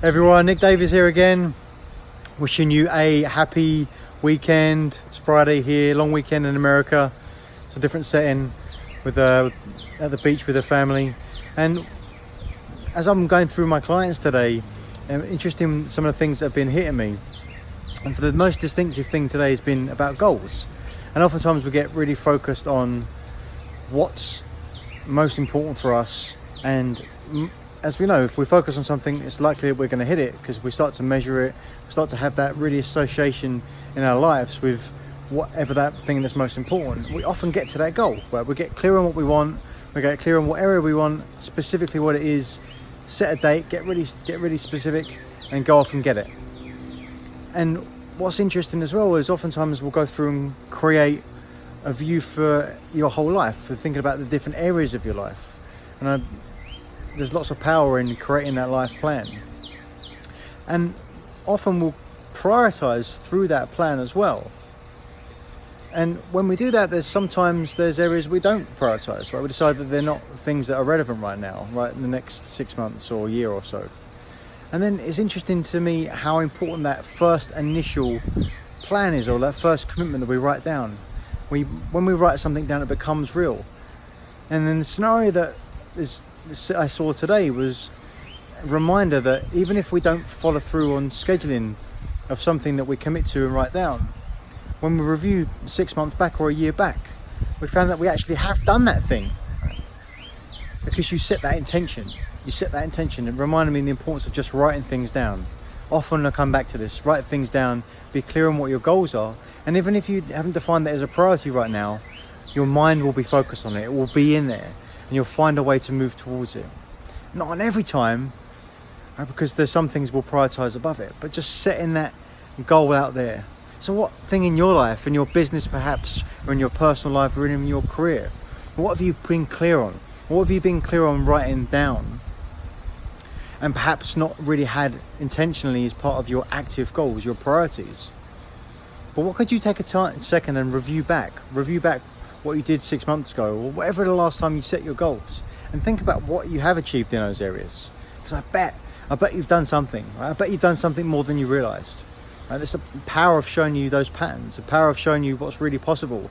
Everyone, Nick Davies here again, wishing you a happy weekend. It's Friday here, long weekend in America. It's a different setting with at the beach with the family. And as I'm going through my clients today, I'm interested in some of the things that have been hitting me. And for the most distinctive thing today has been about goals. And oftentimes we get really focused on what's most important for us, and as we know, if we focus on something, it's likely that we're going to hit it because we start to measure it, we start to have that really association in our lives with whatever that thing that's most important. We often get to that goal, right? We get clear on what we want, we get clear on what area we want, specifically what it is, set a date, get really specific, and go off and get it. And what's interesting as well is oftentimes we'll go through and create a view for your whole life, for thinking about the different areas of your life. And there's lots of power in creating that life plan. And often we'll prioritize through that plan as well. And when we do that, there's areas we don't prioritize, right? We decide that they're not things that are relevant right now, right, in the next 6 months or a year or so. And then it's interesting to me how important that first initial plan is, or that first commitment that we write down. When we write something down, it becomes real. And then the scenario that I saw today was a reminder that even if we don't follow through on scheduling of something that we commit to and write down, when we review 6 months back or a year back, we found that we actually have done that thing. Because you set that intention. It reminded me of the importance of just writing things down. Often I come back to this, write things down, be clear on what your goals are. And even if you haven't defined that as a priority right now, your mind will be focused on it. It will be in there and you'll find a way to move towards it. Not on every time, right, because there's some things we'll prioritize above it, but just setting that goal out there. So what thing in your life, in your business perhaps, or in your personal life, or in your career, what have you been clear on? What have you been clear on writing down? And perhaps not really had intentionally as part of your active goals, your priorities. But what could you take a second and review back what you did 6 months ago, or whatever the last time you set your goals, and think about what you have achieved in those areas. Because I bet you've done something, right? I bet you've done something more than you realized. Right? There's the power of showing you those patterns, the power of showing you what's really possible.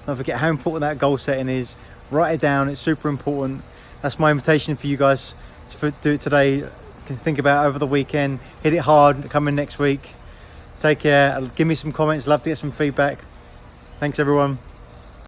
Don't forget how important that goal setting is. Write it down, it's super important. That's my invitation for you guys to do it today, to think about over the weekend, hit it hard, come in next week. Take care, give me some comments, love to get some feedback. Thanks everyone.